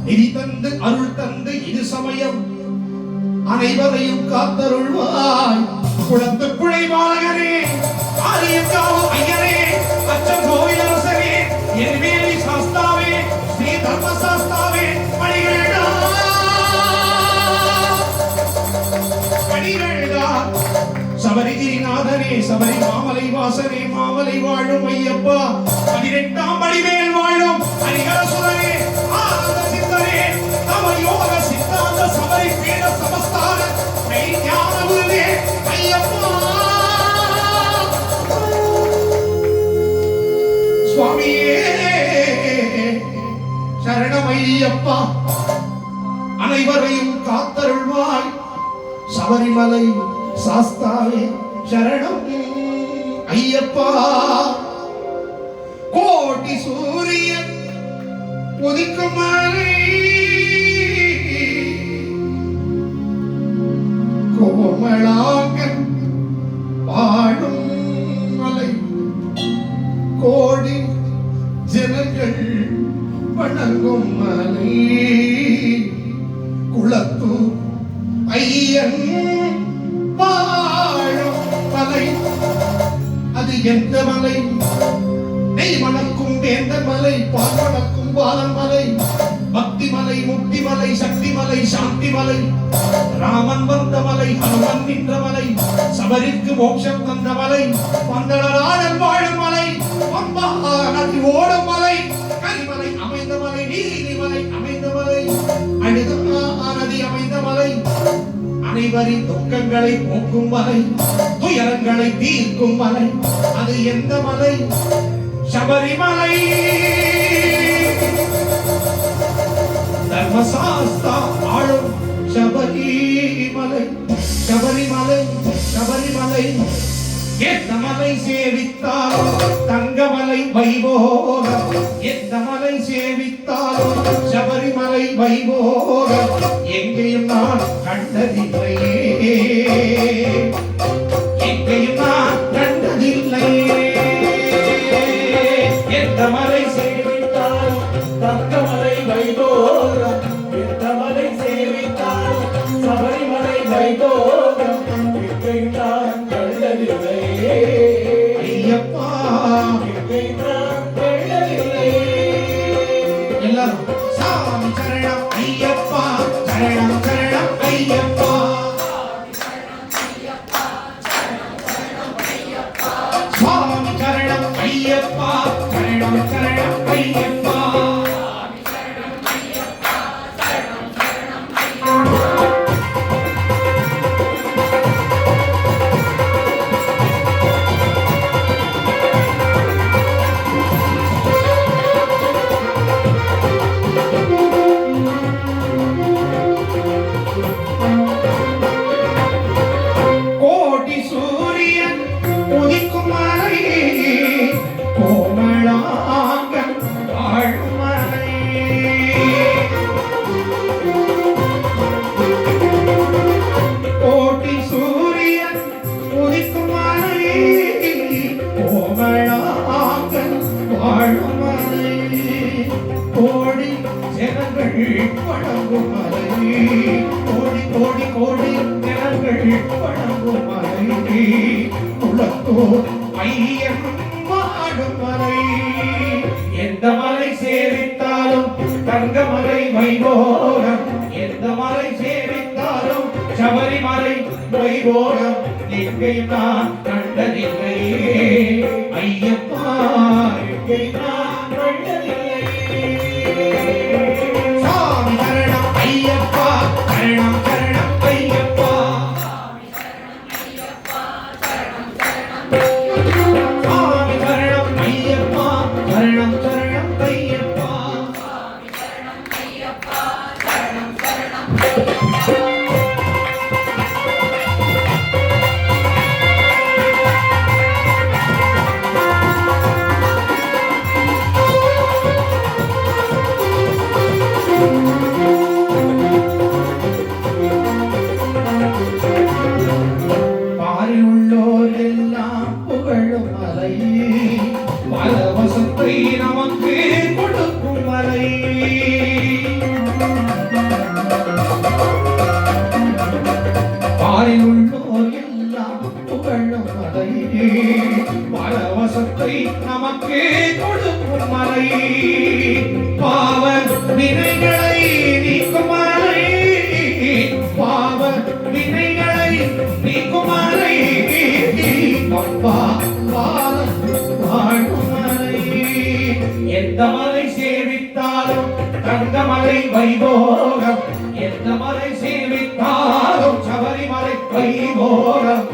நிதி தந்து அருள் தந்து இது சமயம் அனைவரையும் காத்தருள்வாய். குளத்து புழை பாலகரே, ஆரியக்காவு ஐயரே, அச்சம் கோவிலரசரே, என்வேலி சாஸ்தாவே, ஸ்ரீ தர்ம சாஸ்தாவே, மணிவேடா மணிவேடா சபரிகிரிநாதனே, சபரி மாமலை வாசனே, மாமலை வாழும் ஐயப்பா, 18ஆம் படிமேல் வாழும் ஹரிஹரசுரனே, ஆனந்த சித்தரே, தவ யோக சித்தாந்த சபரி பீட சமஸ்தான ஞான குருவே ஐயப்பா சுவாமியே சரணம் ஐயப்பா. அனைவரையும் காத்தருள்வாய். சபரிமலை சாஸ்தாவே சரணம் ஐயப்பா. கோடி சூரியன் உதிக்கும் மலை, கோமளாங்கன் வாழும் மலை, கோடி ஜனங்கள் வணங்கும் மலை, குளத்து ஐயன் வாழும் மலை. அது எந்த மலை? நெய் மணக்கும் வேந்த மலை, பால் மணக்கும் பாலன் மலை, பக்தி மலை, முக்தி மலை, சக்தி மலை, சாந்தி மலை, ராமன் வந்த மலை, ஹனுமன் நின்ற மலை, சபரிக்கு மோட்சம் தந்த மலை, பந்தளராடல் வாழும் மலை, பம்பா நதி ஓடும் மலை, கரிமலை அமைந்த மலை, நீதிமலை அமைந்த மலை, அழுதா நதி அமைந்த மலை, அனைவரின் துக்கங்களை போக்கும் மலை, துயரங்களை தீர்க்கும் மலை. அது எந்த மலை? சபரிமலை. தர்மசாஸ்தா ஆளும் சபரிமலை, சபரிமலை, சபரிமலை. எந்த மலை சேவித்தாலும் தங்கமலை வைபோகம், எந்த மலை சேவித்தாலும் சபரிமலை வைபோகம். எங்கேயும் நான் கண்டதில்லையே, எங்கேயும் நான் கண்டதில்லையே. எந்த மலை சேவித்தாலும் தங்கமலை வைபோகம், எந்த மலை சேவித்தாலும் சபரிமலை வைபோகம். எங்கேயும் நான் கண்டதில்லையே ஐயப்பா, எங்கேயும் நான் கண்டதில்லையே. எல்லாரும் சாமி சரணம் ஐயப்பா, சரணம் சரணம் ஐயப்பா, சுவாமி சரணம் ஐயப்பா, சரணம் சரணம் ஐயப்பா. கோடி சூரியன் உதிக்கும் மலை, கோமளாங்கன் வாழும் மலை, கோடி சூரியன் உதிக்கும் மலை, கோமளாங்கன் வாழும் மலை, கோடி ஜனங்கள் வணங்கும் மலை, கோடி கோடி கோடி ஜனங்கள் வணங்கும் மலை, குளத்தோ ஐயன் வாழும் மலை. எந்த மலை சேவித்தாலும் தங்கமலை வைபோகம், எந்த மலை சேவித்தாலும் சபரிமலை வைபோகம். எங்கேயும் நான் கண்டதில்லையே ஐயப்பா, எங்கேயும் நான் கண்டதில்லையே. சாமி சரணம் ஐயப்பா, சரணம் சரணம் ஐயப்பா, சாமி சரணம் ஐயப்பா, சரணம் சரணம் ஐயப்பா. பலத்தை நமக்கு கொடுக்கும் மலை, பாவ வினைகளை நீக்கும் மலை, பாவ வினைகளை நீக்கும் மலை, அப்பா வாழும் மலை. எந்த மலை சேவித்தாலும் தங்கமலை வைபோகம், எந்த மலை சேவித்தாலும் சபரிமலை வைபோகம்.